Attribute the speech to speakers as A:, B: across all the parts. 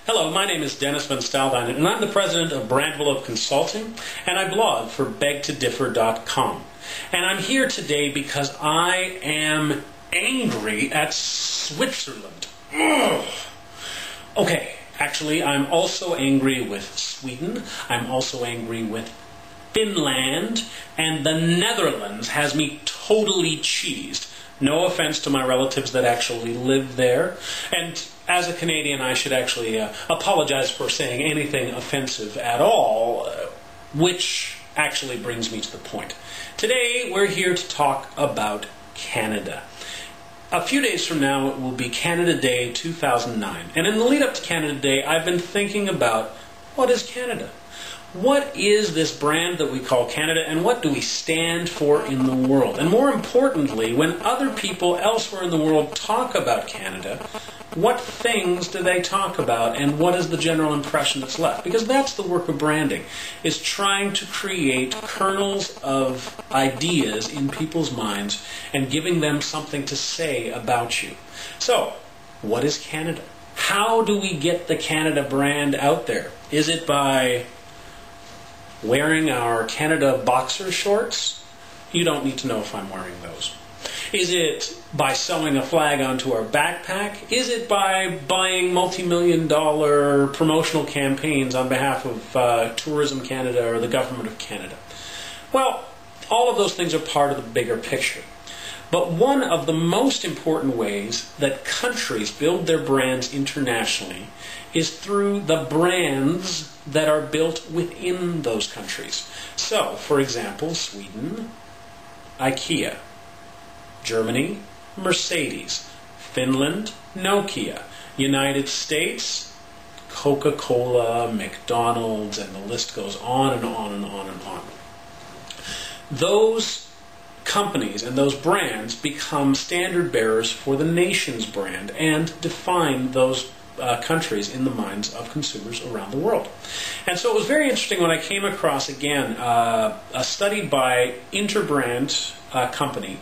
A: Hello, my name is Dennis van Staalduinen, and I'm the president of Brandvelope Consulting, and I blog for begtodiffer.com. And I'm here today because I am angry at Switzerland. Ugh. Okay, actually, I'm also angry with Sweden. I'm also angry with Finland, and the Netherlands has me totally cheesed. No offense to my relatives that actually live there. And as a Canadian, I should actually apologize for saying anything offensive at all, which actually brings me to the point. Today, we're here to talk about Canada. A few days from now, it will be Canada Day 2009. And in the lead up to Canada Day, I've been thinking about, what is Canada? What is this brand that we call Canada, and what do we stand for in the world? And more importantly, when other people elsewhere in the world talk about Canada, what things do they talk about, and what is the general impression that's left? Because that's the work of branding, is trying to create kernels of ideas in people's minds and giving them something to say about you. So, what is Canada? How do we get the Canada brand out there? Is it by wearing our Canada boxer shorts? You don't need to know if I'm wearing those. Is it by sewing a flag onto our backpack? Is it by buying multi-million-dollar promotional campaigns on behalf of Tourism Canada or the Government of Canada? Well, all of those things are part of the bigger picture. But one of the most important ways that countries build their brands internationally is through the brands that are built within those countries. So, for example, Sweden, IKEA. Germany, Mercedes. Finland, Nokia. United States, Coca-Cola, McDonald's, and the list goes on and on and on and on. Those companies and those brands become standard bearers for the nation's brand and define those countries in the minds of consumers around the world. And so it was very interesting when I came across, again, a study by Interbrand company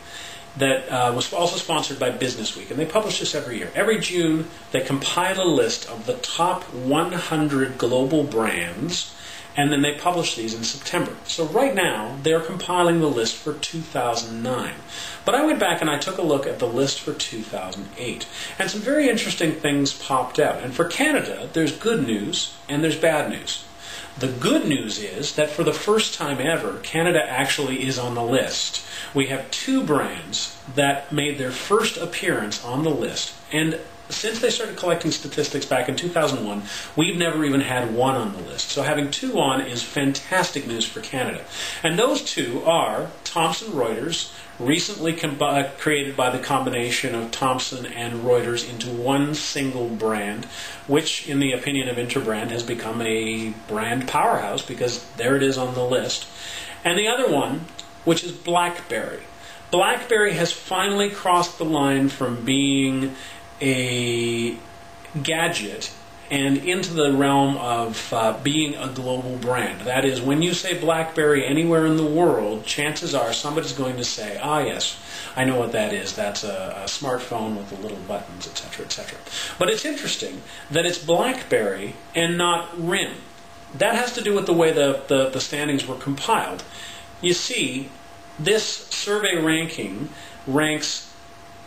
A: that was also sponsored by Business Week, and they publish this every year. Every June, they compile a list of the top 100 global brands, and then they publish these in September. So right now, they're compiling the list for 2009. But I went back and I took a look at the list for 2008. And some very interesting things popped out. And for Canada, there's good news and there's bad news. The good news is that for the first time ever, Canada actually is on the list. We have two brands that made their first appearance on the list. And since they started collecting statistics back in 2001, we've never even had one on the list. So having two on is fantastic news for Canada. And those two are Thomson Reuters, recently created by the combination of Thomson and Reuters into one single brand, which, in the opinion of Interbrand, has become a brand powerhouse because there it is on the list. And the other one, which is BlackBerry. BlackBerry has finally crossed the line from being a gadget and into the realm of being a global brand. That is, when you say BlackBerry anywhere in the world, chances are somebody's going to say, ah yes, I know what that is. That's a smartphone with the little buttons, etc., etc. But it's interesting that it's BlackBerry and not RIM. That has to do with the way the standings were compiled. You see, this survey ranking ranks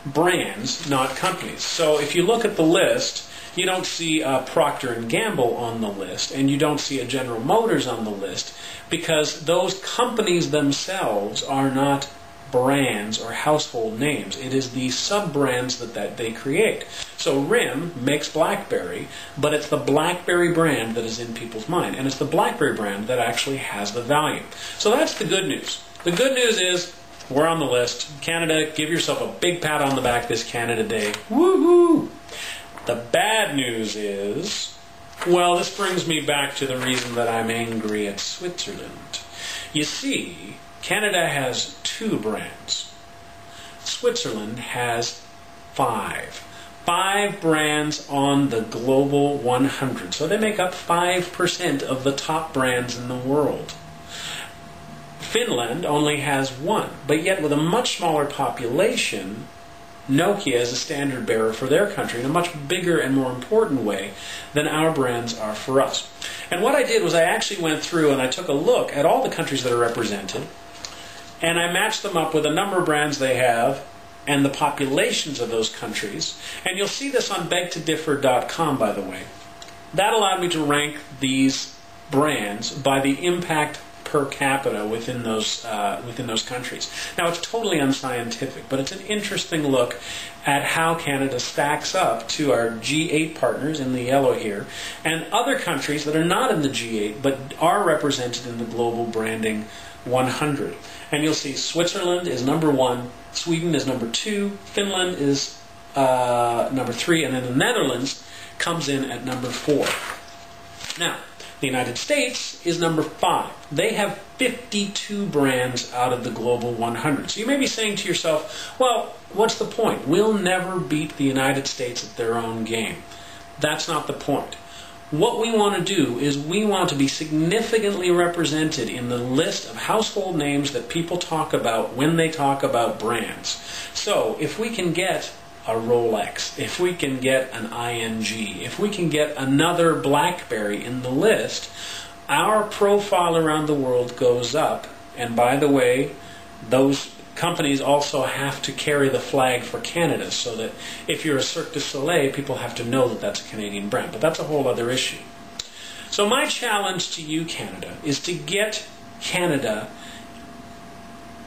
A: brands, not companies. So if you look at the list, you don't see Procter & Gamble on the list, and you don't see a General Motors on the list, because those companies themselves are not brands or household names. It is the sub-brands that they create. So RIM makes BlackBerry, but it's the BlackBerry brand that is in people's mind, and it's the BlackBerry brand that actually has the value. So that's the good news. The good news is we're on the list. Canada, give yourself a big pat on the back this Canada Day. Woohoo! The bad news is, well, this brings me back to the reason that I'm angry at Switzerland. You see, Canada has two brands. Switzerland has five. 5 brands on the global 100. So they make up 5% of the top brands in the world. Finland only has 1, but yet with a much smaller population, Nokia as a standard bearer for their country in a much bigger and more important way than our brands are for us. And what I did was I actually went through and I took a look at all the countries that are represented, and I matched them up with a number of brands they have and the populations of those countries. And you'll see this on begtodiffer.com, by the way. That allowed me to rank these brands by the impact per capita within those countries. Now, it's totally unscientific, but it's an interesting look at how Canada stacks up to our G8 partners in the yellow here, and other countries that are not in the G8 but are represented in the Global Branding 100. And you'll see Switzerland is number 1, Sweden is number 2, Finland is number 3, and then the Netherlands comes in at number 4. Now, the United States is number 5. They have 52 brands out of the Global 100. So you may be saying to yourself, well, what's the point? We'll never beat the United States at their own game. That's not the point. What we want to do is we want to be significantly represented in the list of household names that people talk about when they talk about brands. So if we can get a Rolex, if we can get an ING, if we can get another BlackBerry in the list, our profile around the world goes up. And by the way, those companies also have to carry the flag for Canada, so that if you're a Cirque du Soleil, people have to know that that's a Canadian brand. But that's a whole other issue. So my challenge to you, Canada, is to get Canada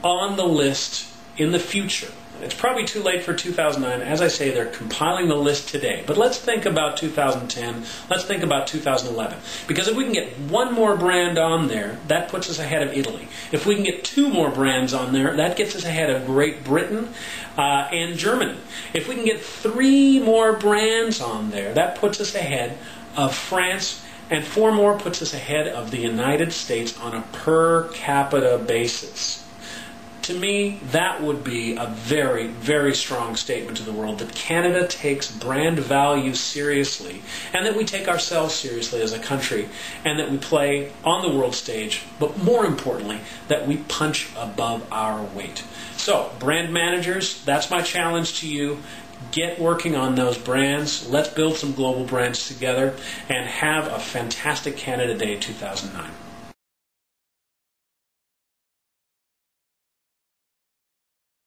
A: on the list in the future. It's probably too late for 2009. As I say, they're compiling the list today. But let's think about 2010. Let's think about 2011. Because if we can get one more brand on there, that puts us ahead of Italy. If we can get 2 more brands on there, that gets us ahead of Great Britain and Germany. If we can get 3 more brands on there, that puts us ahead of France, and 4 more puts us ahead of the United States on a per capita basis. To me, that would be a very, very strong statement to the world that Canada takes brand value seriously, and that we take ourselves seriously as a country, and that we play on the world stage, but more importantly, that we punch above our weight. So, brand managers, that's my challenge to you. Get working on those brands. Let's build some global brands together and have a fantastic Canada Day 2009.